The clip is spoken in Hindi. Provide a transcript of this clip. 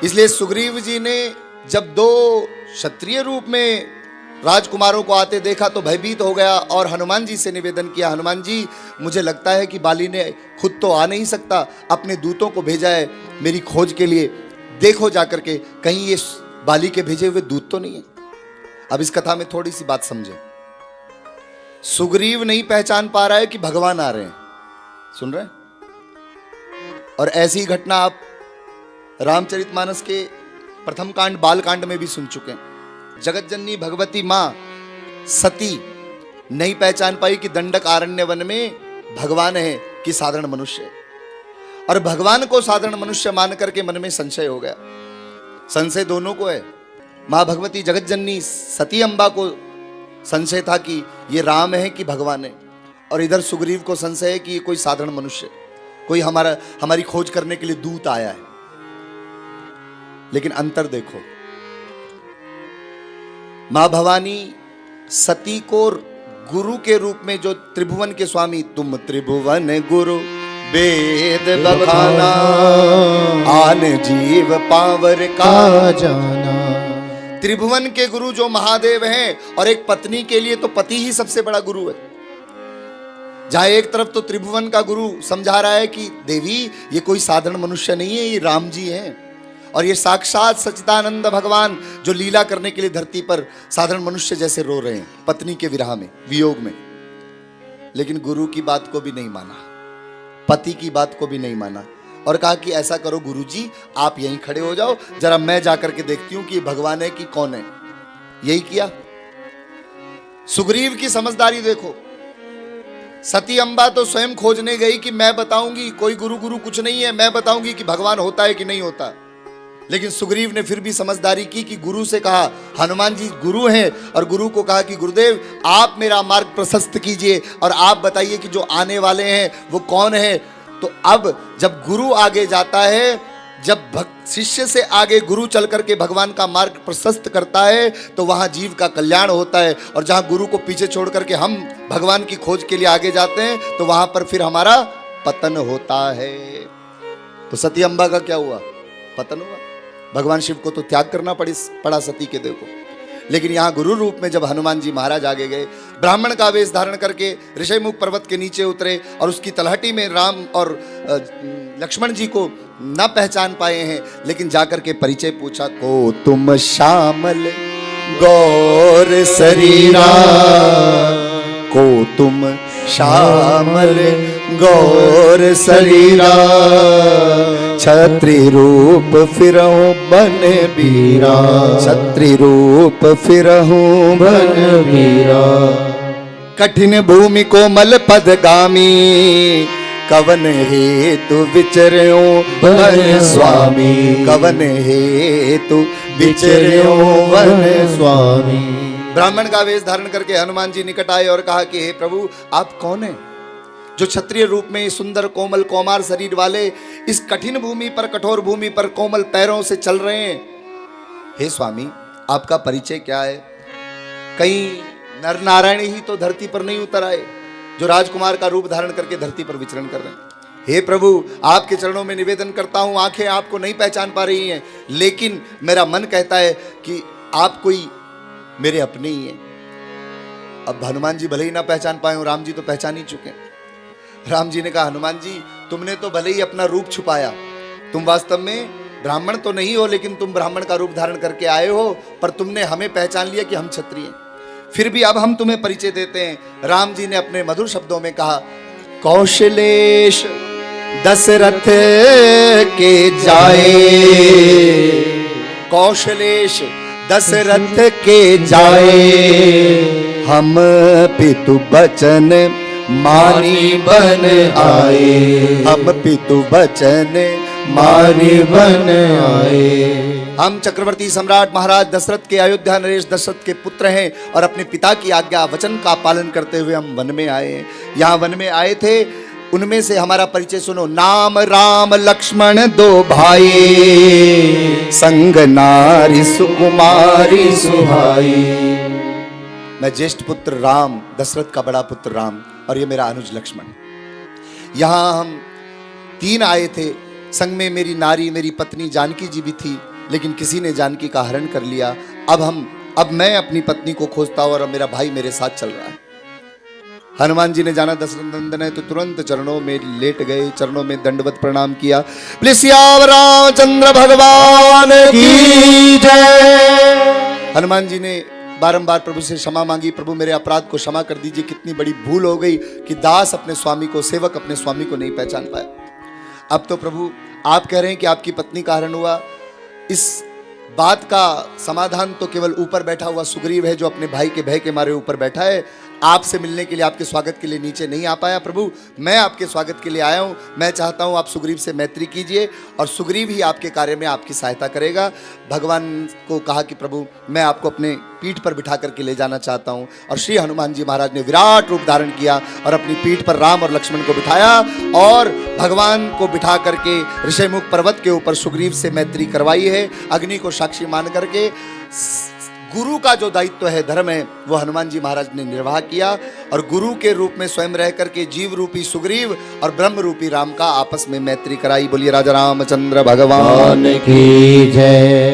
इसलिए सुग्रीव जी ने जब दो क्षत्रिय रूप में राजकुमारों को आते देखा तो भयभीत हो गया और हनुमान जी से निवेदन किया, हनुमान जी मुझे लगता है कि बाली ने खुद तो आ नहीं सकता, अपने दूतों को भेजा है मेरी खोज के लिए, देखो जाकर के कहीं ये बाली के भेजे हुए दूत तो नहीं है। अब इस कथा में थोड़ी सी बात समझे। सुग्रीव नहीं पहचान पा रहा है कि भगवान आ रहे हैं, सुन रहे हैं? और ऐसी ही घटना आप रामचरितमानस के प्रथम कांड बाल कांड में भी सुन चुके हैं। जगत जननी भगवती मां सती नहीं पहचान पाई कि दंडक आरण्य वन में भगवान है कि साधारण मनुष्य है, और भगवान को साधारण मनुष्य मान करके मन में संशय हो गया। संशय दोनों को है, मां भगवती जगत जननी सती अम्बा को संशय था कि ये राम है कि भगवान है, और इधर सुग्रीव को संशय है कि ये कोई साधारण मनुष्य, कोई हमारी खोज करने के लिए दूत आया है। लेकिन अंतर देखो, मां भवानी सती को गुरु के रूप में, जो त्रिभुवन के स्वामी, तुम त्रिभुवन गुरु वेद बखाना आन जीव पावर का जाना। त्रिभुवन के गुरु जो महादेव हैं, और एक पत्नी के लिए तो पति ही सबसे बड़ा गुरु है। जहां एक तरफ तो त्रिभुवन का गुरु समझा रहा है कि देवी ये कोई साधारण मनुष्य नहीं है, ये राम जी हैं, और ये साक्षात सच्चिदानंद भगवान जो लीला करने के लिए धरती पर साधारण मनुष्य जैसे रो रहे हैं पत्नी के विरह में, वियोग में। लेकिन गुरु की बात को भी नहीं माना, पति की बात को भी नहीं माना, और कहा कि ऐसा करो गुरुजी, आप यहीं खड़े हो जाओ, जरा मैं जाकर के देखती हूं कि भगवान है कि कौन है। यही किया। सुग्रीव की समझदारी देखो, सती अम्बा तो स्वयं खोजने गई कि मैं बताऊंगी, कोई गुरु गुरु कुछ नहीं है, मैं बताऊंगी कि भगवान होता है कि नहीं होता। लेकिन सुग्रीव ने फिर भी समझदारी की कि गुरु से कहा, हनुमान जी गुरु हैं, और गुरु को कहा कि गुरुदेव आप मेरा मार्ग प्रशस्त कीजिए और आप बताइए कि जो आने वाले हैं वो कौन है। तो अब जब गुरु आगे जाता है, जब शिष्य से आगे गुरु चल करके भगवान का मार्ग प्रशस्त करता है, तो वहां जीव का कल्याण होता है, और जहां गुरु को पीछे छोड़ करके हम भगवान की खोज के लिए आगे जाते हैं, तो वहां पर फिर हमारा पतन होता है। तो सती अम्बा का क्या हुआ? पतन हुआ। भगवान शिव को तो त्याग करना पड़ा सती के देव को। लेकिन यहाँ गुरु रूप में जब हनुमान जी महाराज आगे गए, ब्राह्मण का वेश धारण करके ऋषिमुख पर्वत के नीचे उतरे, और उसकी तलहटी में राम और लक्ष्मण जी को न पहचान पाए हैं, लेकिन जाकर के परिचय पूछा, को तुम श्यामल गौर शरीरा, को तुम श्यामल गौर शरीरा, छत्री रूप फिरहूं बन बीरा, छत्री रूप फिरहूं बन बीरा, कठिन भूमि कोमल पदगामी, कवन हेतु विचर्यो वन स्वामी, कवन हेतु विचर्यो वन स्वामी। ब्राह्मण का वेश धारण करके हनुमान जी निकट आए और कहा कि हे प्रभु आप कौन हैं, जो क्षत्रिय रूप में सुंदर कोमल कौमार शरीर वाले इस कठिन भूमि पर, कठोर भूमि पर कोमल पैरों से चल रहे हैं। हे स्वामी आपका परिचय क्या है? कहीं नर नारायण ही तो धरती पर नहीं उतर आए जो राजकुमार का रूप धारण करके धरती पर विचरण कर रहे हैं? हे प्रभु आपके चरणों में निवेदन करता हूं, आंखें आपको नहीं पहचान पा रही हैं, लेकिन मेरा मन कहता है कि आप कोई मेरे अपने ही हैं। अब हनुमान जी भले ही ना पहचान पाए हो, राम जी तो पहचान ही चुके हैं। राम जी ने कहा, हनुमान जी तुमने तो भले ही अपना रूप छुपाया, तुम वास्तव में ब्राह्मण तो नहीं हो, लेकिन तुम ब्राह्मण का रूप धारण करके आए हो, पर तुमने हमें पहचान लिया कि हम क्षत्रिय हैं। फिर भी अब हम तुम्हें परिचय देते हैं। राम जी ने अपने मधुर शब्दों में कहा, कौशलेश दशरथ के जाए, कौशलेश दशरथ के जाए, हम पितु बचन मानी बन आए, हम पितु बचन मानी बन आए। हम चक्रवर्ती सम्राट महाराज दशरथ के, अयोध्या नरेश दशरथ के पुत्र हैं, और अपने पिता की आज्ञा वचन का पालन करते हुए हम वन में आए हैं। यहाँ वन में आए थे, उनमें से हमारा परिचय सुनो। नाम राम लक्ष्मण दो भाई, संग नारी सुकुमारी सुहाई। मैं ज्येष्ठ पुत्र राम, दशरथ का बड़ा पुत्र राम, और ये मेरा अनुज लक्ष्मण। यहाँ हम तीन आए थे, संग में मेरी नारी, मेरी पत्नी जानकी जी भी थी, लेकिन किसी ने जानकी का हरण कर लिया। अब मैं अपनी पत्नी को खोजता हूं और अब मेरा भाई मेरे साथ चल रहा है। हनुमान जी ने जाना दशरथ नंदन है तो तुरंत चरणों में लेट गए, चरणों में दंडवत प्रणाम किया। बोले सियावर रामचंद्र भगवान की जय। हनुमान जी ने बारंबार प्रभु से क्षमा मांगी, प्रभु मेरे अपराध को क्षमा कर दीजिए, कितनी बड़ी भूल हो गई कि दास अपने स्वामी को, सेवक अपने स्वामी को नहीं पहचान पाया। अब तो प्रभु आप कह रहे हैं कि आपकी पत्नी का हरण हुआ, इस बात का समाधान तो केवल ऊपर बैठा हुआ सुग्रीव है, जो अपने भाई के भय के मारे ऊपर बैठा है। आपसे मिलने के लिए, आपके स्वागत के लिए नीचे नहीं आ पाया। प्रभु मैं आपके स्वागत के लिए आया हूं। मैं चाहता हूं आप सुग्रीव से मैत्री कीजिए और सुग्रीव ही आपके कार्य में आपकी सहायता करेगा। भगवान को कहा कि प्रभु मैं आपको अपने पीठ पर बिठा करके ले जाना चाहता हूं। और श्री हनुमान जी महाराज ने विराट रूप धारण किया और अपनी पीठ पर राम और लक्ष्मण को बिठाया और भगवान को बिठा करके ऋषिमुख पर्वत के ऊपर सुग्रीव से मैत्री करवाई है। अग्नि को साक्षी मान करके गुरु का जो दायित्व है, धर्म है, वो हनुमान जी महाराज ने निर्वाह किया और गुरु के रूप में स्वयं रह करके जीव रूपी सुग्रीव और ब्रह्म रूपी राम का आपस में मैत्री कराई। बोलिए राजा रामचंद्र भगवान की जय।